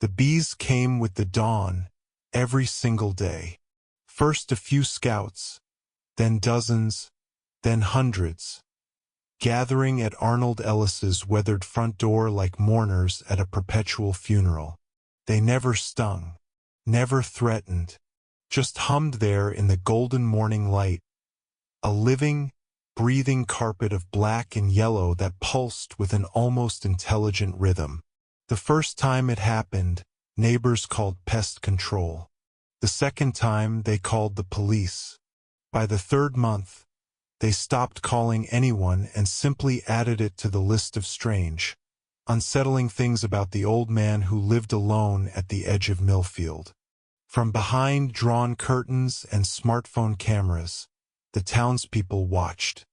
The bees came with the dawn, every single day. First a few scouts, then dozens, then hundreds, gathering at Arnold Ellis's weathered front door like mourners at a perpetual funeral. They never stung, never threatened, just hummed there in the golden morning light, a living, breathing carpet of black and yellow that pulsed with an almost intelligent rhythm. The first time it happened, neighbors called pest control. The second time, they called the police. By the third month, they stopped calling anyone and simply added it to the list of strange, unsettling things about the old man who lived alone at the edge of Millfield. From behind drawn curtains and smartphone cameras, the townspeople watched.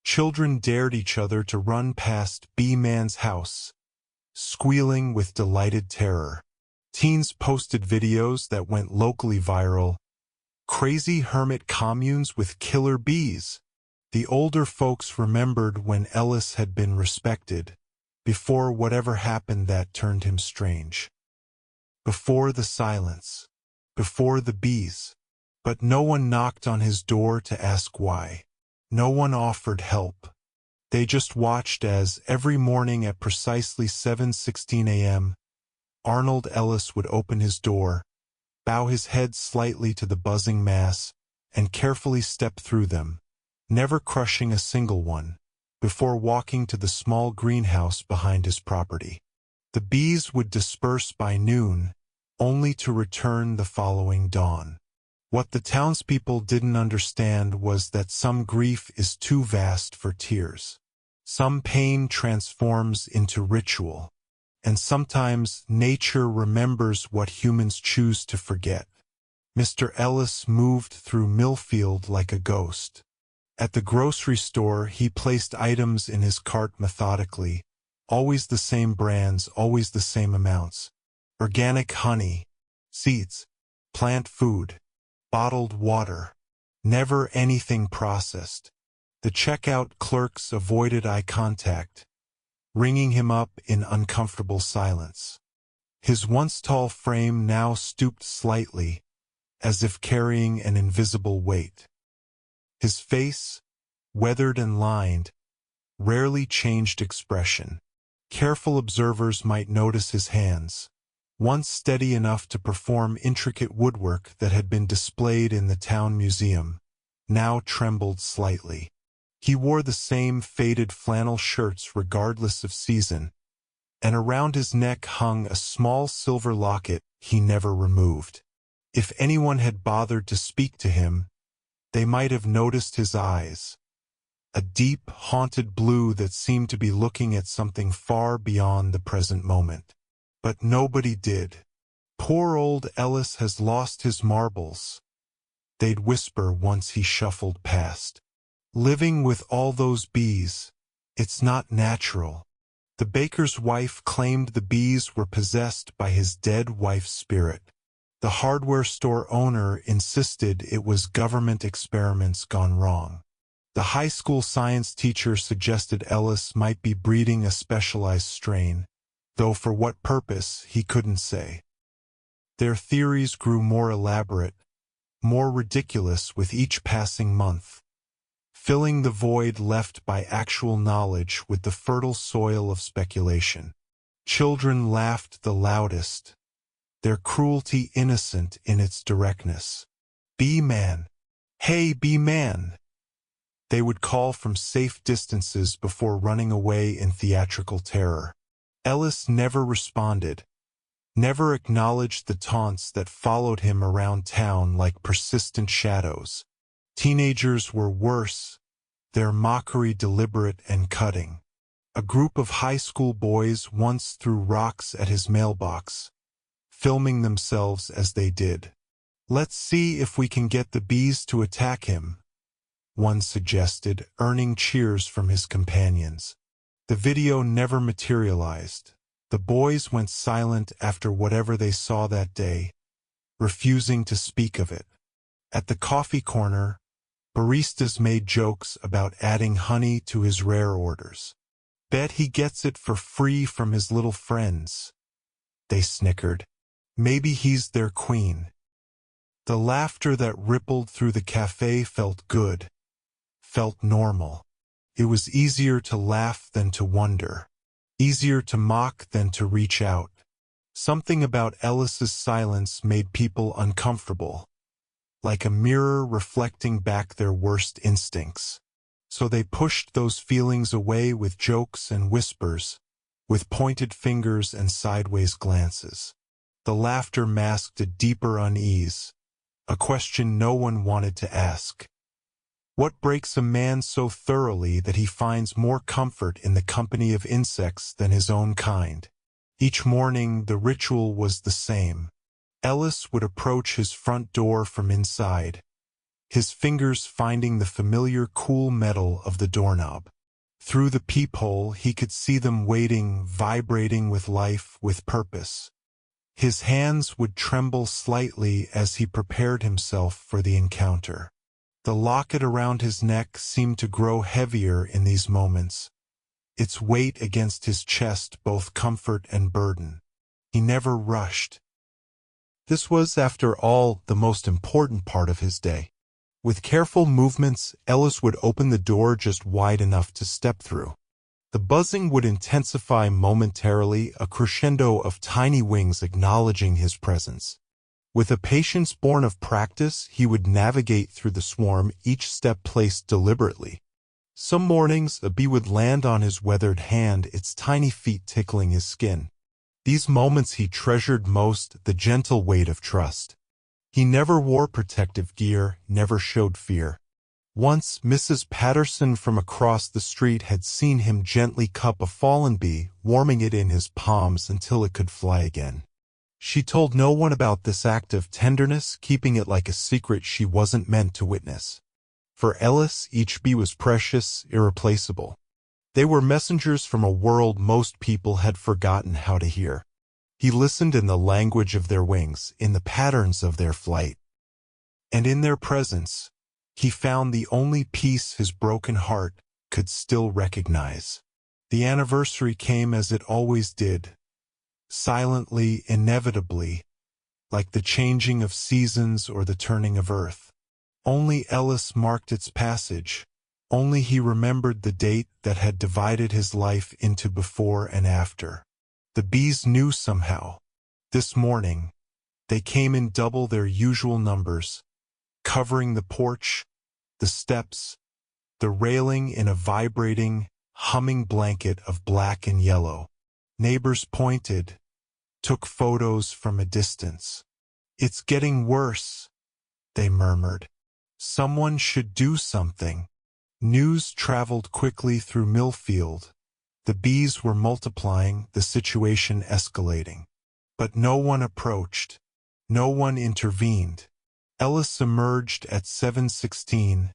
Children dared each other to run past Bee-Man's house, squealing with delighted terror. Teens posted videos that went locally viral. Crazy hermit communes with killer bees. The older folks remembered when Ellis had been respected, before whatever happened that turned him strange. Before the silence, before the bees. But no one knocked on his door to ask why. No one offered help. They just watched as, every morning at precisely 7:16 a.m., Arnold Ellis would open his door, bow his head slightly to the buzzing mass, and carefully step through them, never crushing a single one, before walking to the small greenhouse behind his property. The bees would disperse by noon, only to return the following dawn. What the townspeople didn't understand was that some grief is too vast for tears. Some pain transforms into ritual, and sometimes nature remembers what humans choose to forget. Mr. Ellis moved through Millfield like a ghost. At the grocery store, he placed items in his cart methodically, always the same brands, always the same amounts. Organic honey, seeds, plant food, bottled water, never anything processed. The checkout clerks avoided eye contact, ringing him up in uncomfortable silence. His once tall frame now stooped slightly, as if carrying an invisible weight. His face, weathered and lined, rarely changed expression. Careful observers might notice his hands, once steady enough to perform intricate woodwork that had been displayed in the town museum, now trembled slightly. He wore the same faded flannel shirts regardless of season, and around his neck hung a small silver locket he never removed. If anyone had bothered to speak to him, they might have noticed his eyes, a deep, haunted blue that seemed to be looking at something far beyond the present moment. But nobody did. "Poor old Ellis has lost his marbles," they'd whisper once he shuffled past. "Living with all those bees, it's not natural." The baker's wife claimed the bees were possessed by his dead wife's spirit. The hardware store owner insisted it was government experiments gone wrong. The high school science teacher suggested Ellis might be breeding a specialized strain, though for what purpose he couldn't say. Their theories grew more elaborate, more ridiculous with each passing month, filling the void left by actual knowledge with the fertile soil of speculation. Children laughed the loudest, their cruelty innocent in its directness. "Bee-Man! Hey, Bee-Man!" they would call from safe distances before running away in theatrical terror. Ellis never responded, never acknowledged the taunts that followed him around town like persistent shadows. Teenagers were worse, their mockery deliberate and cutting. A group of high school boys once threw rocks at his mailbox, filming themselves as they did. "Let's see if we can get the bees to attack him," one suggested, earning cheers from his companions. The video never materialized. The boys went silent after whatever they saw that day, refusing to speak of it. At the coffee corner, baristas made jokes about adding honey to his rare orders. "Bet he gets it for free from his little friends," they snickered. Maybe he's their queen. The laughter that rippled through the cafe felt good, felt normal. It was easier to laugh than to wonder, easier to mock than to reach out. Something about Ellis's silence made people uncomfortable, like a mirror reflecting back their worst instincts. So they pushed those feelings away with jokes and whispers, with pointed fingers and sideways glances. The laughter masked a deeper unease, a question no one wanted to ask. What breaks a man so thoroughly that he finds more comfort in the company of insects than his own kind? Each morning the ritual was the same. Ellis would approach his front door from inside, his fingers finding the familiar cool metal of the doorknob. Through the peephole he could see them waiting, vibrating with life, with purpose. His hands would tremble slightly as he prepared himself for the encounter. The locket around his neck seemed to grow heavier in these moments, its weight against his chest both comfort and burden. He never rushed. This was, after all, the most important part of his day. With careful movements, Ellis would open the door just wide enough to step through. The buzzing would intensify momentarily, a crescendo of tiny wings acknowledging his presence. With a patience born of practice, he would navigate through the swarm, each step placed deliberately. Some mornings, a bee would land on his weathered hand, its tiny feet tickling his skin. These moments he treasured most, the gentle weight of trust. He never wore protective gear, never showed fear. Once, Mrs. Patterson from across the street had seen him gently cup a fallen bee, warming it in his palms until it could fly again. She told no one about this act of tenderness, keeping it like a secret she wasn't meant to witness. For Ellis, each bee was precious, irreplaceable. They were messengers from a world most people had forgotten how to hear. He listened in the language of their wings, in the patterns of their flight. And in their presence, he found the only peace his broken heart could still recognize. The anniversary came as it always did, silently, inevitably, like the changing of seasons or the turning of earth. Only Ellis marked its passage. Only he remembered the date that had divided his life into before and after. The bees knew somehow. This morning, they came in double their usual numbers, covering the porch, the steps, the railing in a vibrating, humming blanket of black and yellow. Neighbors pointed, took photos from a distance. "It's getting worse," they murmured. "Someone should do something." News traveled quickly through Millfield. The bees were multiplying, the situation escalating. But no one approached. No one intervened. Ellis emerged at 7:16,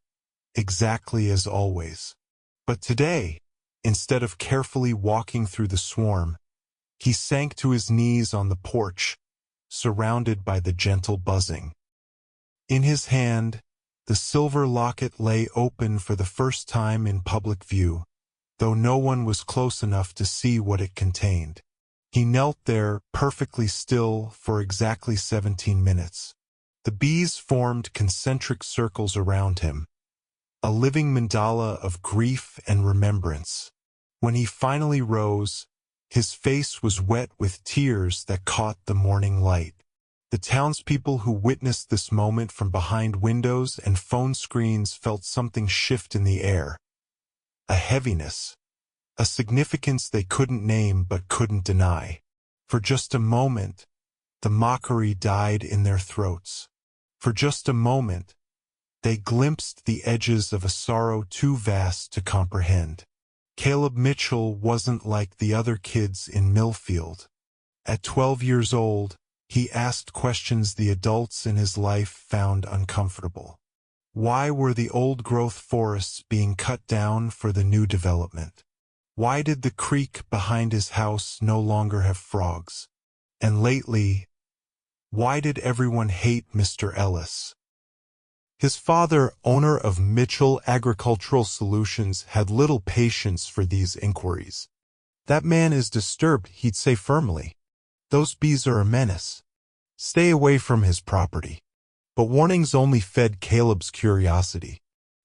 exactly as always. But today, instead of carefully walking through the swarm, he sank to his knees on the porch, surrounded by the gentle buzzing. In his hand, the silver locket lay open for the first time in public view, though no one was close enough to see what it contained. He knelt there, perfectly still, for exactly 17 minutes. The bees formed concentric circles around him, a living mandala of grief and remembrance. When he finally rose, his face was wet with tears that caught the morning light. The townspeople who witnessed this moment from behind windows and phone screens felt something shift in the air. A heaviness, a significance they couldn't name but couldn't deny. For just a moment, the mockery died in their throats. For just a moment, they glimpsed the edges of a sorrow too vast to comprehend. Caleb Mitchell wasn't like the other kids in Millfield. At 12 years old, he asked questions the adults in his life found uncomfortable. Why were the old-growth forests being cut down for the new development? Why did the creek behind his house no longer have frogs? And lately, why did everyone hate Mr. Ellis? His father, owner of Mitchell Agricultural Solutions, had little patience for these inquiries. "That man is disturbed," he'd say firmly. "Those bees are a menace." Stay away from his property. But warnings only fed Caleb's curiosity.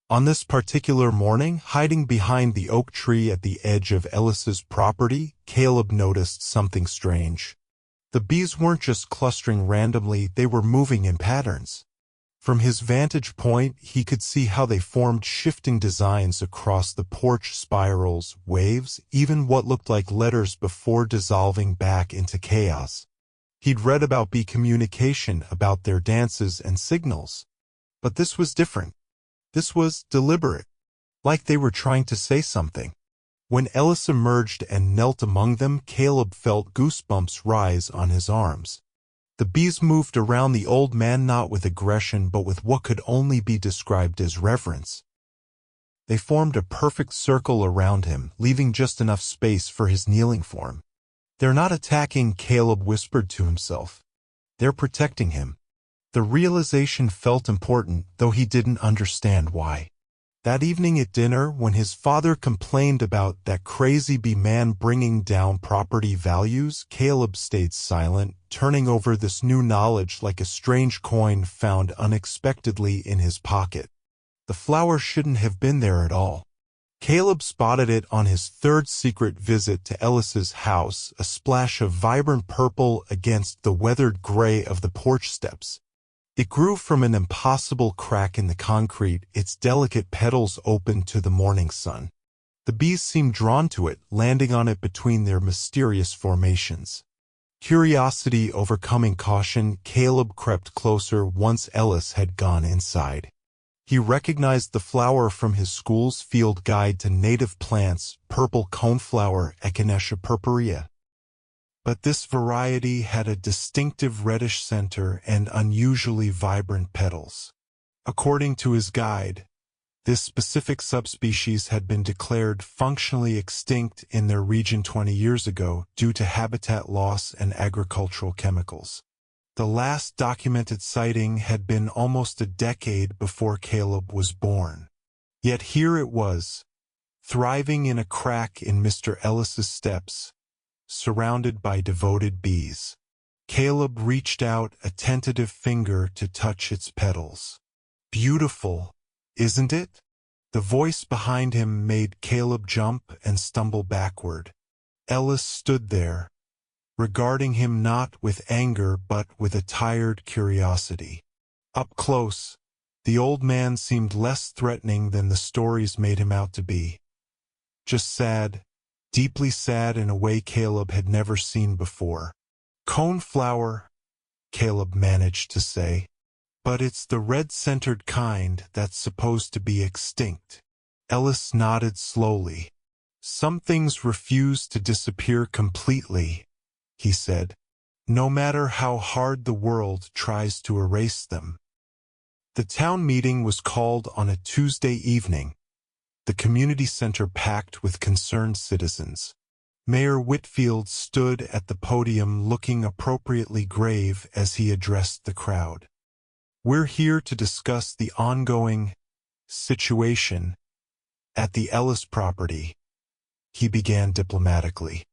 On this particular morning, hiding behind the oak tree at the edge of Ellis's property, Caleb noticed something strange. The bees weren't just clustering randomly, they were moving in patterns. From his vantage point, he could see how they formed shifting designs across the porch, spirals, waves, even what looked like letters before dissolving back into chaos. He'd read about bee communication, about their dances and signals. But this was different. This was deliberate, like they were trying to say something. When Ellis emerged and knelt among them, Caleb felt goosebumps rise on his arms. The bees moved around the old man not with aggression but with what could only be described as reverence. They formed a perfect circle around him, leaving just enough space for his kneeling form. "They're not attacking," Caleb whispered to himself. "They're protecting him." The realization felt important, though he didn't understand why. That evening at dinner, when his father complained about that crazy bee man bringing down property values, Caleb stayed silent, turning over this new knowledge like a strange coin found unexpectedly in his pocket. The flower shouldn't have been there at all. Caleb spotted it on his third secret visit to Ellis's house, a splash of vibrant purple against the weathered gray of the porch steps. It grew from an impossible crack in the concrete, its delicate petals open to the morning sun. The bees seemed drawn to it, landing on it between their mysterious formations. Curiosity overcoming caution, Caleb crept closer once Ellis had gone inside. He recognized the flower from his school's field guide to native plants, purple coneflower, Echinacea purpurea. But this variety had a distinctive reddish center and unusually vibrant petals. According to his guide, this specific subspecies had been declared functionally extinct in their region 20 years ago due to habitat loss and agricultural chemicals. The last documented sighting had been almost a decade before Caleb was born. Yet here it was, thriving in a crack in Mr. Ellis's steps, surrounded by devoted bees. Caleb reached out a tentative finger to touch its petals. "Beautiful, isn't it?" The voice behind him made Caleb jump and stumble backward. Ellis stood there, regarding him not with anger but with a tired curiosity. Up close, the old man seemed less threatening than the stories made him out to be. Just sad, deeply sad in a way Caleb had never seen before. "Coneflower," Caleb managed to say. "But it's the red-centered kind that's supposed to be extinct." Ellis nodded slowly. "Some things refuse to disappear completely," he said, "no matter how hard the world tries to erase them." The town meeting was called on a Tuesday evening, the community center packed with concerned citizens. Mayor Whitfield stood at the podium looking appropriately grave as he addressed the crowd. "We're here to discuss the ongoing situation at the Ellis property," he began diplomatically.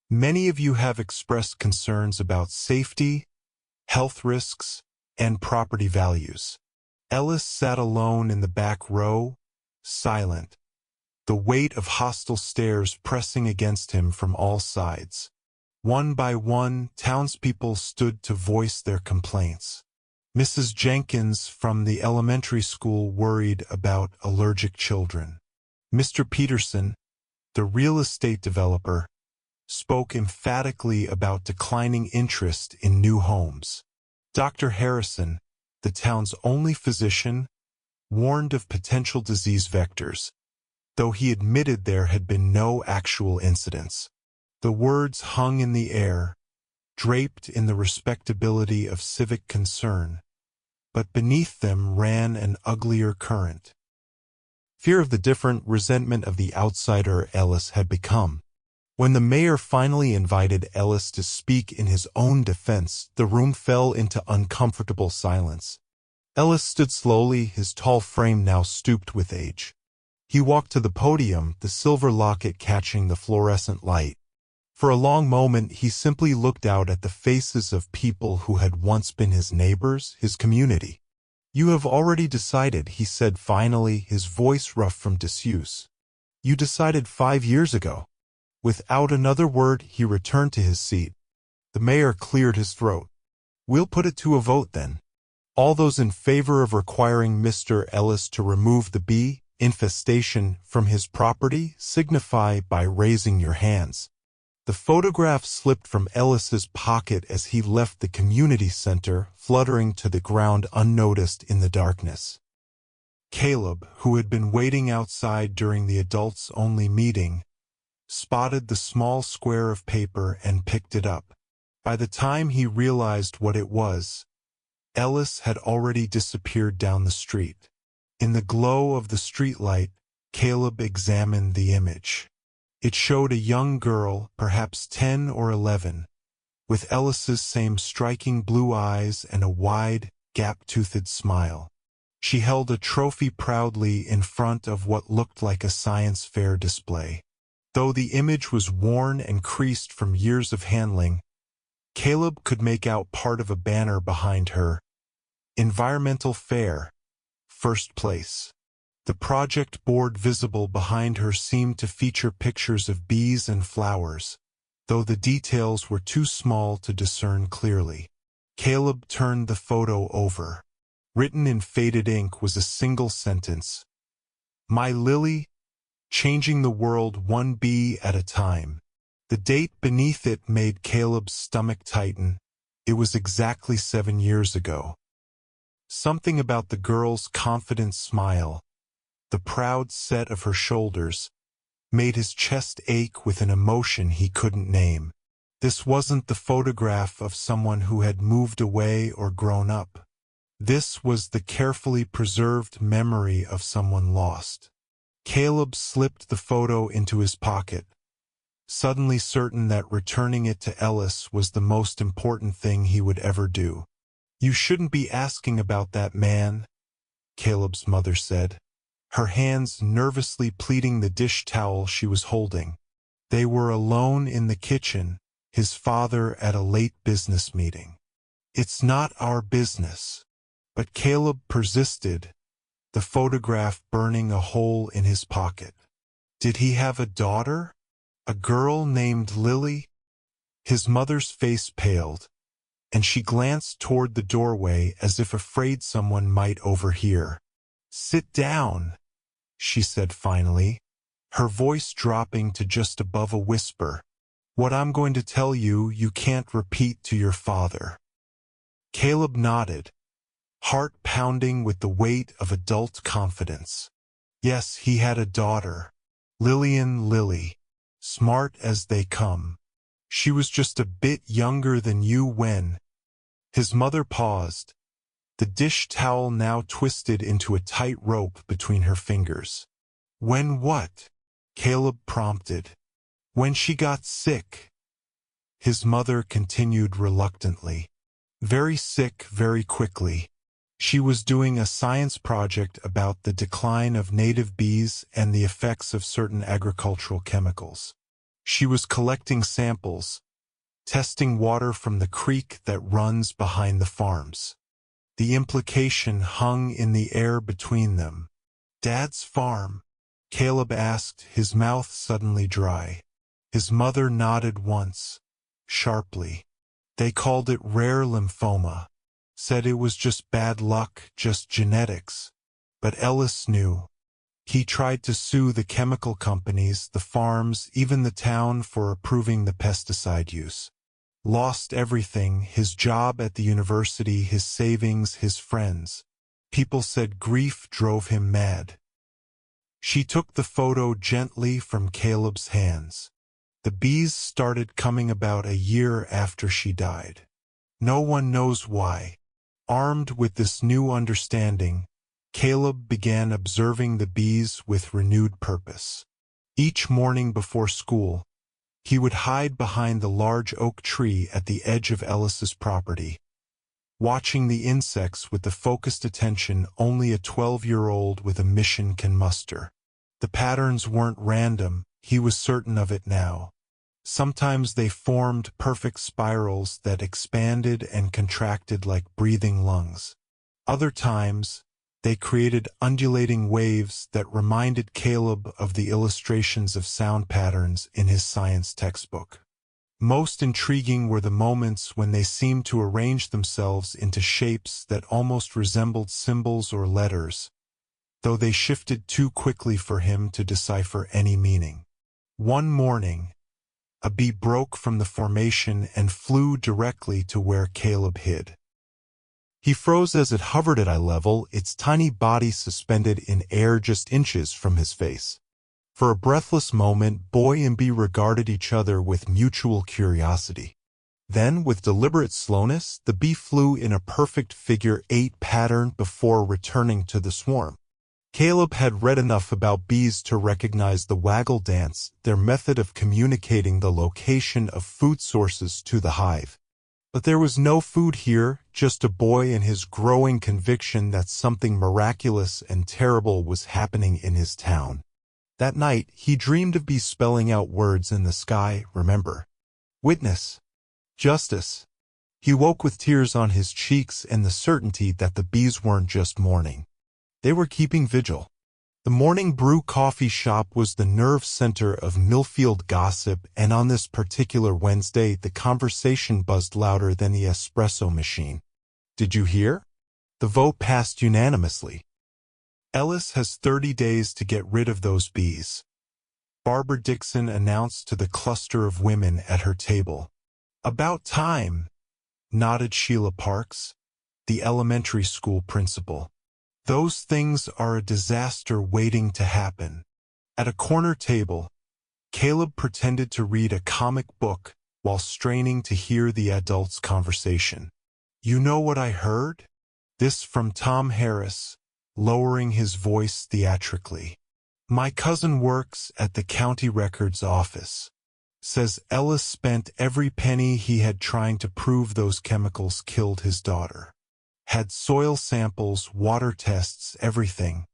"Many of you have expressed concerns about safety, health risks, and property values." Ellis sat alone in the back row, silent, the weight of hostile stares pressing against him from all sides. One by one, townspeople stood to voice their complaints. Mrs. Jenkins from the elementary school worried about allergic children. Mr. Peterson, the real estate developer, spoke emphatically about declining interest in new homes. Dr. Harrison, the town's only physician, warned of potential disease vectors, though he admitted there had been no actual incidents. The words hung in the air, draped in the respectability of civic concern, but beneath them ran an uglier current. Fear of the different, resentment of the outsider Ellis had become. When the mayor finally invited Ellis to speak in his own defense, the room fell into uncomfortable silence. Ellis stood slowly, his tall frame now stooped with age. He walked to the podium, the silver locket catching the fluorescent light. For a long moment he simply looked out at the faces of people who had once been his neighbors, his community. "You have already decided," he said finally, his voice rough from disuse. "You decided 5 years ago." Without another word he returned to his seat. The mayor cleared his throat. "We'll put it to a vote then. All those in favor of requiring Mr. Ellis to remove the bee infestation from his property signify by raising your hands." The photograph slipped from Ellis's pocket as he left the community center, fluttering to the ground unnoticed in the darkness. Caleb, who had been waiting outside during the adults-only meeting, spotted the small square of paper and picked it up. By the time he realized what it was, Ellis had already disappeared down the street. In the glow of the streetlight, Caleb examined the image. It showed a young girl, perhaps 10 or 11, with Ellis's same striking blue eyes and a wide, gap-toothed smile. She held a trophy proudly in front of what looked like a science fair display. Though the image was worn and creased from years of handling, Caleb could make out part of a banner behind her. "Environmental Fair, First Place." The project board visible behind her seemed to feature pictures of bees and flowers, though the details were too small to discern clearly. Caleb turned the photo over. Written in faded ink was a single sentence: "My Lily, changing the world one bee at a time." The date beneath it made Caleb's stomach tighten. It was exactly 7 years ago. Something about the girl's confident smile, the proud set of her shoulders, made his chest ache with an emotion he couldn't name. This wasn't the photograph of someone who had moved away or grown up. This was the carefully preserved memory of someone lost. Caleb slipped the photo into his pocket, suddenly certain that returning it to Ellis was the most important thing he would ever do. "You shouldn't be asking about that man," Caleb's mother said, her hands nervously pleating the dish towel she was holding. They were alone in the kitchen, his father at a late business meeting. "It's not our business." But Caleb persisted, the photograph burning a hole in his pocket. Did he have a daughter? A girl named Lily? His mother's face paled, and she glanced toward the doorway as if afraid someone might overhear. "Sit down," she said finally, her voice dropping to just above a whisper. "What I'm going to tell you, you can't repeat to your father." Caleb nodded, heart pounding with the weight of adult confidence. Yes, he had a daughter, Lily, smart as they come. She was just a bit younger than you when... His mother paused, the dish towel now twisted into a tight rope between her fingers. "When what?" Caleb prompted. "When she got sick." His mother continued reluctantly. "Very sick very quickly. She was doing a science project about the decline of native bees and the effects of certain agricultural chemicals. She was collecting samples, testing water from the creek that runs behind the farms. The implication hung in the air between them. Dad's farm?" Caleb asked, his mouth suddenly dry. His mother nodded once, sharply. "They called it rare lymphoma. Said it was just bad luck, just genetics. But Ellis knew. He tried to sue the chemical companies, the farms, even the town for approving the pesticide use. Lost everything, his job at the university, his savings, his friends. People said grief drove him mad." She took the photo gently from Caleb's hands. "The bees started coming about a year after she died. No one knows why." Armed with this new understanding, Caleb began observing the bees with renewed purpose. Each morning before school, he would hide behind the large oak tree at the edge of Ellis's property, watching the insects with the focused attention only a 12-year-old with a mission can muster. The patterns weren't random, he was certain of it now. Sometimes they formed perfect spirals that expanded and contracted like breathing lungs. Other times, they created undulating waves that reminded Caleb of the illustrations of sound patterns in his science textbook. Most intriguing were the moments when they seemed to arrange themselves into shapes that almost resembled symbols or letters, though they shifted too quickly for him to decipher any meaning. One morning, a bee broke from the formation and flew directly to where Caleb hid. He froze as it hovered at eye level, its tiny body suspended in air just inches from his face. For a breathless moment, boy and bee regarded each other with mutual curiosity. Then, with deliberate slowness, the bee flew in a perfect figure-8 pattern before returning to the swarm. Caleb had read enough about bees to recognize the waggle dance, their method of communicating the location of food sources to the hive. But there was no food here, just a boy and his growing conviction that something miraculous and terrible was happening in his town. That night, he dreamed of bees spelling out words in the sky, remember. Witness. Justice. He woke with tears on his cheeks and the certainty that the bees weren't just mourning. They were keeping vigil. The Morning Brew coffee shop was the nerve center of Millfield gossip, and on this particular Wednesday, the conversation buzzed louder than the espresso machine. Did you hear? The vote passed unanimously. Ellis has 30 days to get rid of those bees, Barbara Dixon announced to the cluster of women at her table. About time, nodded Sheila Parks, the elementary school principal. Those things are a disaster waiting to happen. At a corner table, Caleb pretended to read a comic book while straining to hear the adults' conversation. You know what I heard? This from Tom Harris, lowering his voice theatrically. My cousin works at the county records office. Says Ellis spent every penny he had trying to prove those chemicals killed his daughter. Had soil samples, water tests, everything.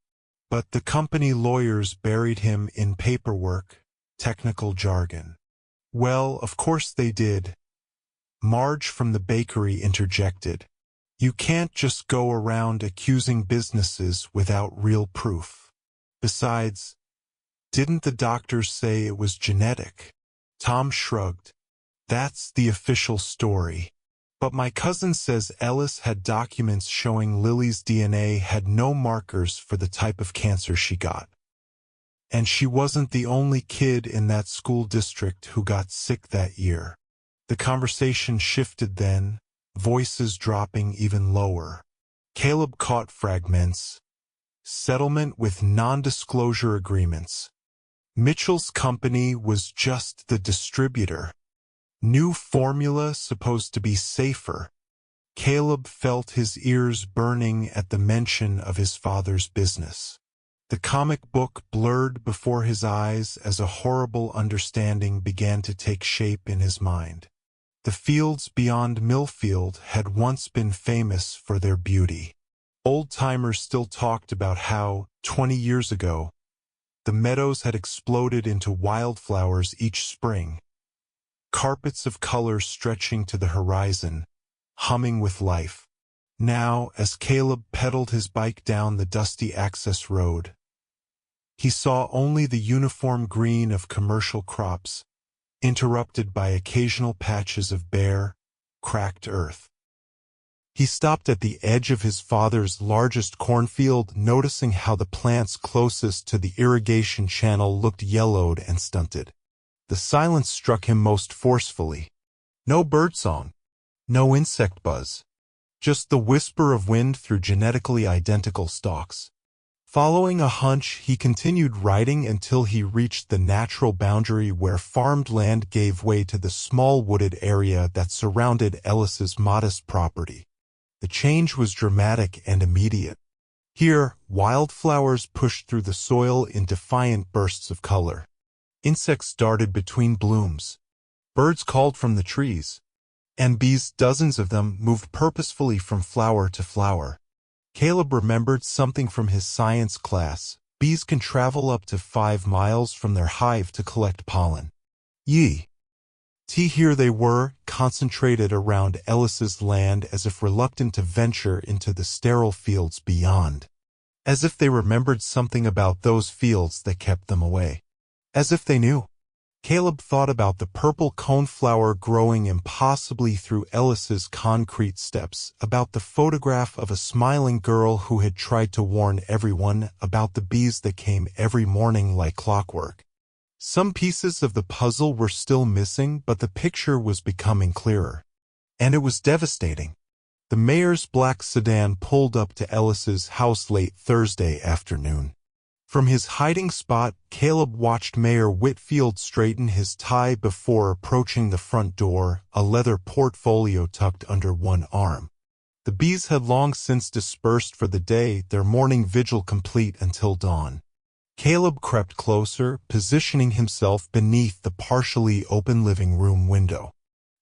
But the company lawyers buried him in paperwork, technical jargon. Well, of course they did. Marge from the bakery interjected. You can't just go around accusing businesses without real proof. Besides, didn't the doctors say it was genetic? Tom shrugged. That's the official story. But my cousin says Ellis had documents showing Lily's DNA had no markers for the type of cancer she got. And she wasn't the only kid in that school district who got sick that year. The conversation shifted then, voices dropping even lower. Caleb caught fragments. Settlement with non-disclosure agreements. Mitchell's company was just the distributor. New formula supposed to be safer. Caleb felt his ears burning at the mention of his father's business. The comic book blurred before his eyes as a horrible understanding began to take shape in his mind. The fields beyond Millfield had once been famous for their beauty. Old-timers still talked about how, 20 years ago, the meadows had exploded into wildflowers each spring. Carpets of color stretching to the horizon, humming with life. Now, as Caleb pedaled his bike down the dusty access road, he saw only the uniform green of commercial crops, interrupted by occasional patches of bare, cracked earth. He stopped at the edge of his father's largest cornfield, noticing how the plants closest to the irrigation channel looked yellowed and stunted. The silence struck him most forcefully. No birdsong, no insect buzz, just the whisper of wind through genetically identical stalks. Following a hunch, he continued riding until he reached the natural boundary where farmed land gave way to the small wooded area that surrounded Ellis's modest property. The change was dramatic and immediate. Here, wildflowers pushed through the soil in defiant bursts of color. Insects darted between blooms. Birds called from the trees. And bees, dozens of them, moved purposefully from flower to flower. Caleb remembered something from his science class. Bees can travel up to 5 miles from their hive to collect pollen. Yee! Here they were, concentrated around Ellis's land as if reluctant to venture into the sterile fields beyond. As if they remembered something about those fields that kept them away. As if they knew. Caleb thought about the purple coneflower growing impossibly through Ellis's concrete steps, about the photograph of a smiling girl who had tried to warn everyone, about the bees that came every morning like clockwork. Some pieces of the puzzle were still missing, but the picture was becoming clearer. And it was devastating. The mayor's black sedan pulled up to Ellis's house late Thursday afternoon. From his hiding spot, Caleb watched Mayor Whitfield straighten his tie before approaching the front door, a leather portfolio tucked under one arm. The bees had long since dispersed for the day, their morning vigil complete until dawn. Caleb crept closer, positioning himself beneath the partially open living room window.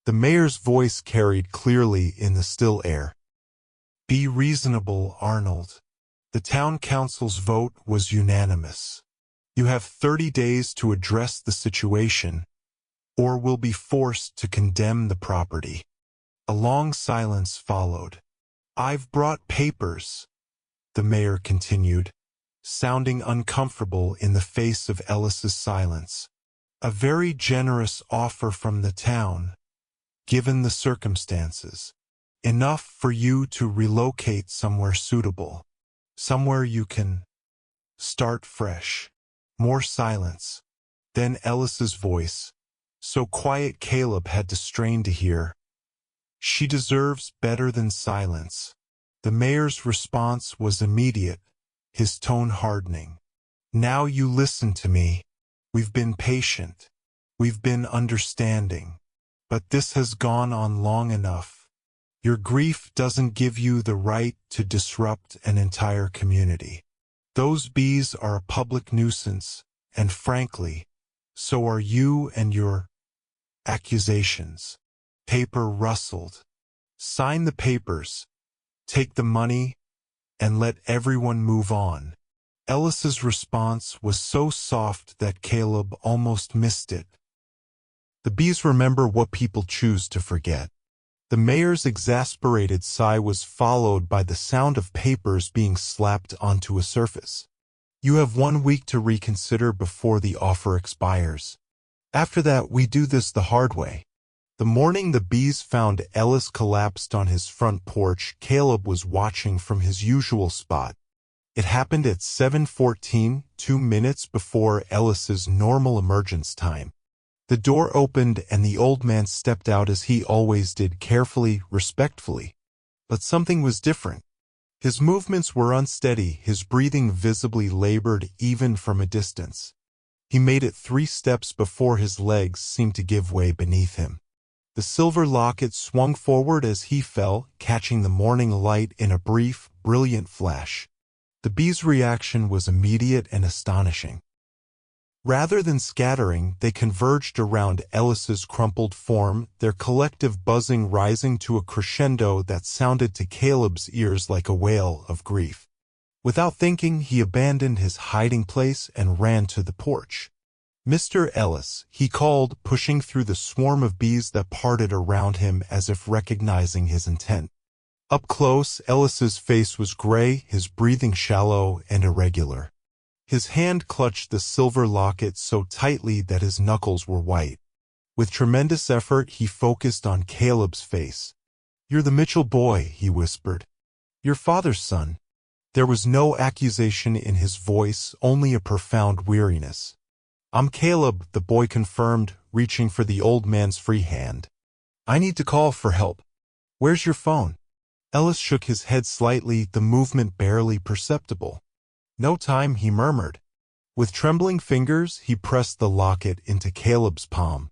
The mayor's voice carried clearly in the still air. "Be reasonable, Arnold. The town council's vote was unanimous. You have 30 days to address the situation, or will be forced to condemn the property." A long silence followed. "I've brought papers," the mayor continued, sounding uncomfortable in the face of Ellis's silence. "A very generous offer from the town, given the circumstances. Enough for you to relocate somewhere suitable. Somewhere you can start fresh." More silence. Then Ellis's voice, so quiet Caleb had to strain to hear. "She deserves better than silence." The mayor's response was immediate, his tone hardening. "Now you listen to me. We've been patient. We've been understanding. But this has gone on long enough. Your grief doesn't give you the right to disrupt an entire community. Those bees are a public nuisance, and frankly, so are you and your accusations." Paper rustled. "Sign the papers, take the money, and let everyone move on." Ellis's response was so soft that Caleb almost missed it. The bees remember what people choose to forget. The mayor's exasperated sigh was followed by the sound of papers being slapped onto a surface. "You have 1 week to reconsider before the offer expires. After that, we do this the hard way." The morning the bees found Ellis collapsed on his front porch, Caleb was watching from his usual spot. It happened at 7:14, 2 minutes before Ellis's normal emergence time. The door opened and the old man stepped out as he always did, carefully, respectfully. But something was different. His movements were unsteady, his breathing visibly labored even from a distance. He made it 3 steps before his legs seemed to give way beneath him. The silver locket swung forward as he fell, catching the morning light in a brief, brilliant flash. The bees' reaction was immediate and astonishing. Rather than scattering, they converged around Ellis's crumpled form, their collective buzzing rising to a crescendo that sounded to Caleb's ears like a wail of grief. Without thinking, he abandoned his hiding place and ran to the porch. "Mr. Ellis," he called, pushing through the swarm of bees that parted around him as if recognizing his intent. Up close, Ellis's face was gray, his breathing shallow and irregular. His hand clutched the silver locket so tightly that his knuckles were white. With tremendous effort, he focused on Caleb's face. "You're the Mitchell boy," he whispered. "Your father's son." There was no accusation in his voice, only a profound weariness. "I'm Caleb," the boy confirmed, reaching for the old man's free hand. "I need to call for help. Where's your phone?" Ellis shook his head slightly, the movement barely perceptible. "No time," he murmured. With trembling fingers, he pressed the locket into Caleb's palm.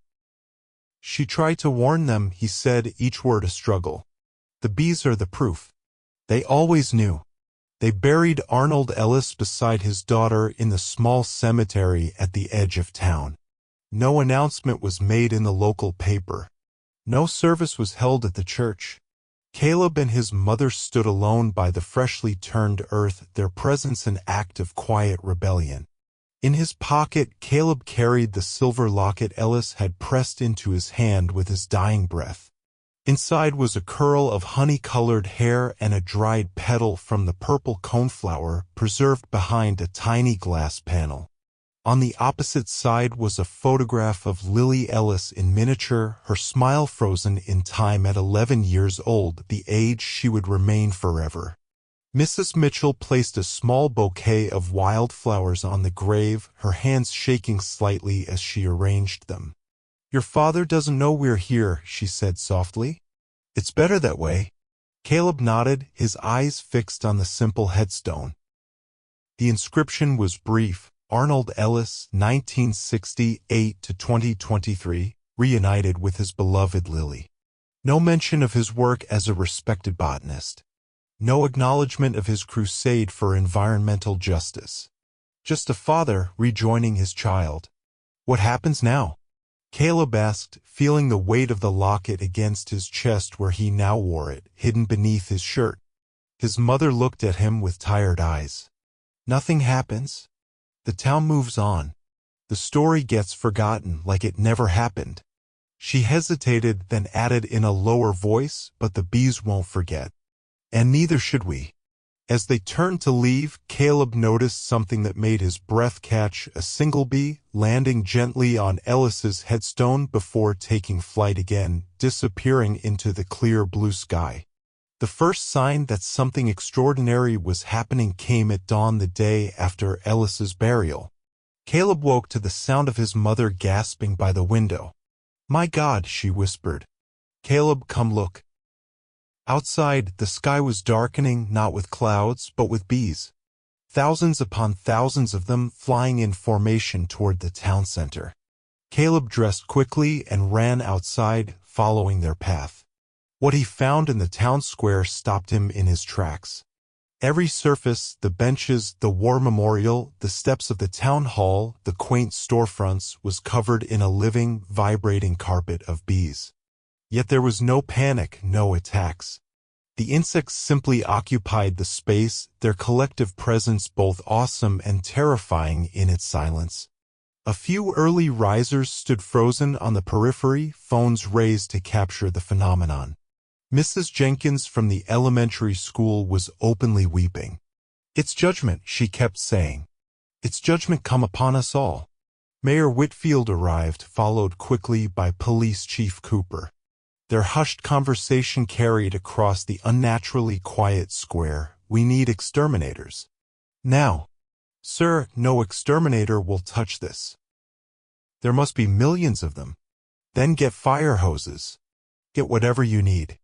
"She tried to warn them," he said, each word a struggle. "The bees are the proof. They always knew. They buried Arnold Ellis beside his daughter in the small cemetery at the edge of town. No announcement was made in the local paper. No service was held at the church. Caleb and his mother stood alone by the freshly turned earth, their presence an act of quiet rebellion. In his pocket, Caleb carried the silver locket Ellis had pressed into his hand with his dying breath. Inside was a curl of honey-colored hair and a dried petal from the purple coneflower preserved behind a tiny glass panel. On the opposite side was a photograph of Lily Ellis in miniature, her smile frozen in time at 11 years old, the age she would remain forever. Mrs. Mitchell placed a small bouquet of wildflowers on the grave, her hands shaking slightly as she arranged them. "Your father doesn't know we're here," she said softly. "It's better that way." Caleb nodded, his eyes fixed on the simple headstone. The inscription was brief: Arnold Ellis, 1968 to 2023, reunited with his beloved Lily. No mention of his work as a respected botanist. No acknowledgement of his crusade for environmental justice. Just a father rejoining his child. "What happens now?" Caleb asked, feeling the weight of the locket against his chest where he now wore it, hidden beneath his shirt. His mother looked at him with tired eyes. "Nothing happens. The town moves on. The story gets forgotten like it never happened." She hesitated, then added in a lower voice, "But the bees won't forget. And neither should we." As they turned to leave, Caleb noticed something that made his breath catch: a single bee, landing gently on Ellis's headstone before taking flight again, disappearing into the clear blue sky. The first sign that something extraordinary was happening came at dawn the day after Ellis's burial. Caleb woke to the sound of his mother gasping by the window. "My God," she whispered. "Caleb, come look." Outside, the sky was darkening, not with clouds, but with bees. Thousands upon thousands of them flying in formation toward the town center. Caleb dressed quickly and ran outside, following their path. What he found in the town square stopped him in his tracks. Every surface, the benches, the war memorial, the steps of the town hall, the quaint storefronts, was covered in a living, vibrating carpet of bees. Yet there was no panic, no attacks. The insects simply occupied the space, their collective presence both awesome and terrifying in its silence. A few early risers stood frozen on the periphery, phones raised to capture the phenomenon. Mrs. Jenkins from the elementary school was openly weeping. "It's judgment," she kept saying. "It's judgment come upon us all." Mayor Whitfield arrived, followed quickly by Police Chief Cooper. Their hushed conversation carried across the unnaturally quiet square. "We need exterminators. Now." "Sir, no exterminator will touch this. There must be millions of them. Then get fire hoses. Get whatever you need.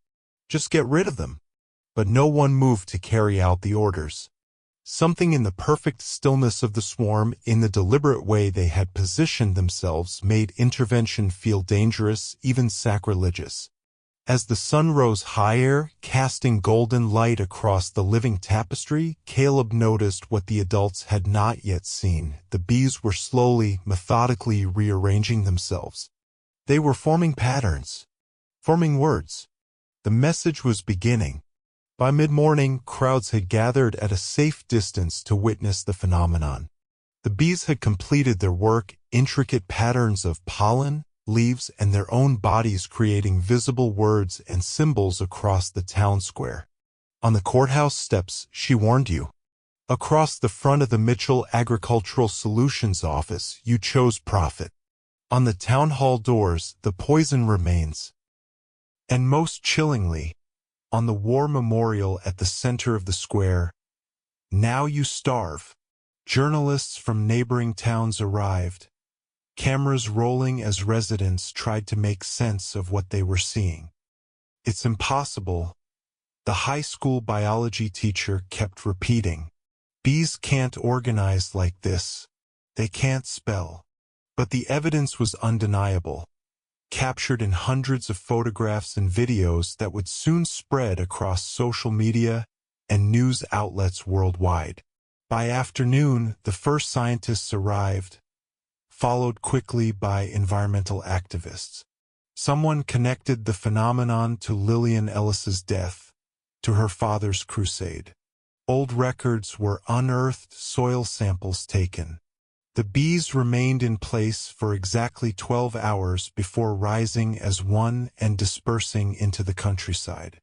Just get rid of them." But no one moved to carry out the orders. Something in the perfect stillness of the swarm, in the deliberate way they had positioned themselves, made intervention feel dangerous, even sacrilegious. As the sun rose higher, casting golden light across the living tapestry, Caleb noticed what the adults had not yet seen. The bees were slowly, methodically rearranging themselves. They were forming patterns, forming words. The message was beginning. By mid-morning, crowds had gathered at a safe distance to witness the phenomenon. The bees had completed their work, intricate patterns of pollen, leaves, and their own bodies creating visible words and symbols across the town square. "On the courthouse steps," she warned you. "Across the front of the Mitchell Agricultural Solutions office, you chose profit. On the town hall doors, the poison remains. And most chillingly, on the war memorial at the center of the square, now you starve." Journalists from neighboring towns arrived, cameras rolling as residents tried to make sense of what they were seeing. "It's impossible," the high school biology teacher kept repeating. "Bees can't organize like this. They can't spell." But the evidence was undeniable, captured in hundreds of photographs and videos that would soon spread across social media and news outlets worldwide. By afternoon, the first scientists arrived, followed quickly by environmental activists. Someone connected the phenomenon to Lillian Ellis's death, to her father's crusade. Old records were unearthed, soil samples taken. The bees remained in place for exactly 12 hours before rising as one and dispersing into the countryside.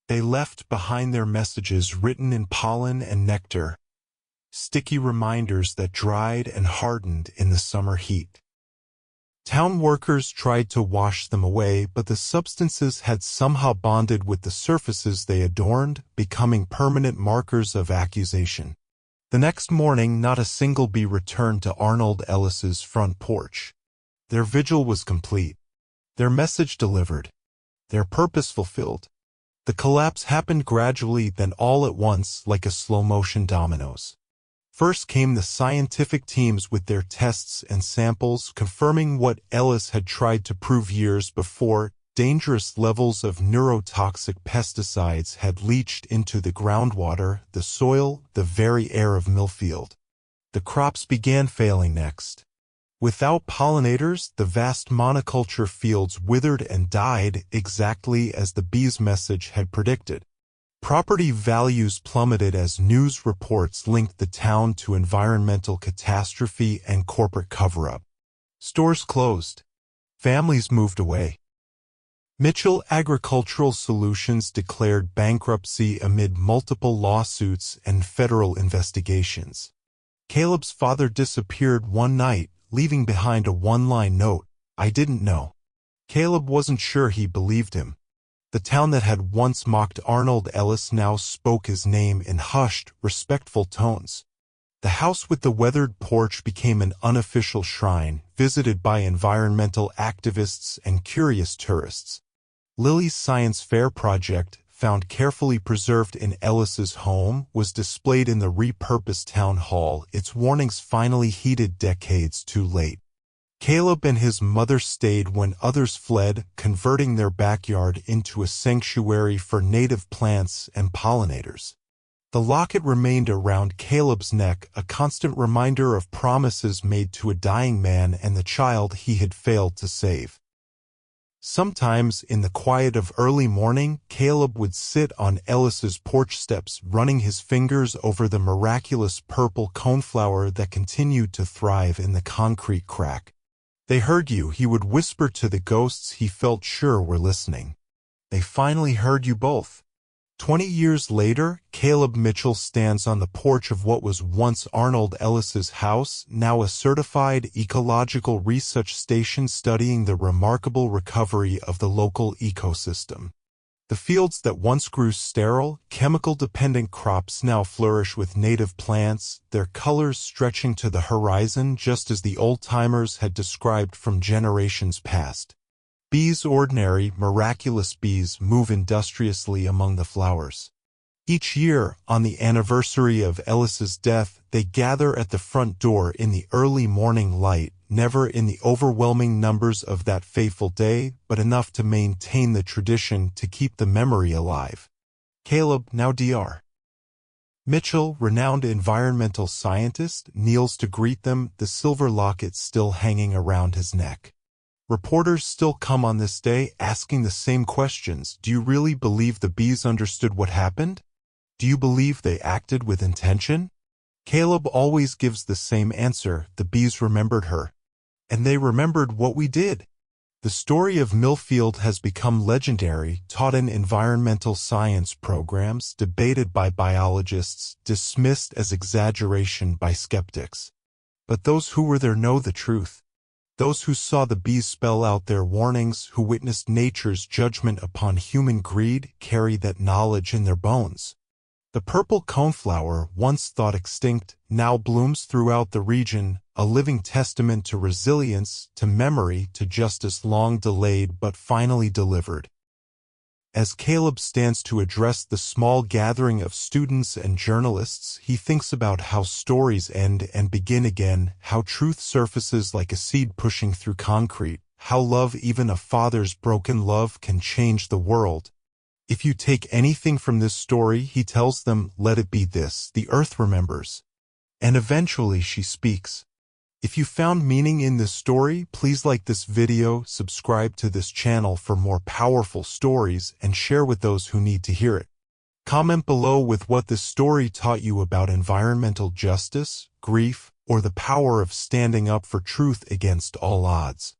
They left behind their messages written in pollen and nectar, sticky reminders that dried and hardened in the summer heat. Town workers tried to wash them away, but the substances had somehow bonded with the surfaces they adorned, becoming permanent markers of accusation. The next morning, not a single bee returned to Arnold Ellis's front porch. Their vigil was complete, their message delivered, their purpose fulfilled. The collapse happened gradually, then all at once, like a slow-motion dominoes. First came the scientific teams with their tests and samples, confirming what Ellis had tried to prove years before. Dangerous levels of neurotoxic pesticides had leached into the groundwater, the soil, the very air of Millfield. The crops began failing next. Without pollinators, the vast monoculture fields withered and died exactly as the bees' message had predicted. Property values plummeted as news reports linked the town to environmental catastrophe and corporate cover-up. Stores closed. Families moved away. Mitchell Agricultural Solutions declared bankruptcy amid multiple lawsuits and federal investigations. Caleb's father disappeared one night, leaving behind a one-line note, "I didn't know." Caleb wasn't sure he believed him. The town that had once mocked Arnold Ellis now spoke his name in hushed, respectful tones. The house with the weathered porch became an unofficial shrine, visited by environmental activists and curious tourists. Lily's science fair project, found carefully preserved in Ellis's home, was displayed in the repurposed town hall, its warnings finally heeded decades too late. Caleb and his mother stayed when others fled, converting their backyard into a sanctuary for native plants and pollinators. The locket remained around Caleb's neck, a constant reminder of promises made to a dying man and the child he had failed to save. Sometimes, in the quiet of early morning, Caleb would sit on Ellis's porch steps, running his fingers over the miraculous purple coneflower that continued to thrive in the concrete crack. "They heard you," he would whisper to the ghosts he felt sure were listening. "They finally heard you both." 20 years later, Caleb Mitchell stands on the porch of what was once Arnold Ellis's house, now a certified ecological research station studying the remarkable recovery of the local ecosystem. The fields that once grew sterile, chemical-dependent crops now flourish with native plants, their colors stretching to the horizon just as the old-timers had described from generations past. Bees, ordinary, miraculous bees, move industriously among the flowers. Each year, on the anniversary of Ellis's death, they gather at the front door in the early morning light, never in the overwhelming numbers of that fateful day, but enough to maintain the tradition, to keep the memory alive. Caleb, now Dr. Mitchell, renowned environmental scientist, kneels to greet them, the silver locket still hanging around his neck. Reporters still come on this day, asking the same questions. Do you really believe the bees understood what happened? Do you believe they acted with intention? Caleb always gives the same answer: the bees remembered her. And they remembered what we did. The story of Millfield has become legendary, taught in environmental science programs, debated by biologists, dismissed as exaggeration by skeptics. But those who were there know the truth. Those who saw the bees spell out their warnings, who witnessed nature's judgment upon human greed, carry that knowledge in their bones. The purple coneflower, once thought extinct, now blooms throughout the region, a living testament to resilience, to memory, to justice long delayed but finally delivered. As Caleb stands to address the small gathering of students and journalists, he thinks about how stories end and begin again, how truth surfaces like a seed pushing through concrete, how love, even a father's broken love, can change the world. If you take anything from this story, he tells them, let it be this: the earth remembers. And eventually she speaks. If you found meaning in this story, please like this video, subscribe to this channel for more powerful stories, and share with those who need to hear it. Comment below with what this story taught you about environmental justice, grief, or the power of standing up for truth against all odds.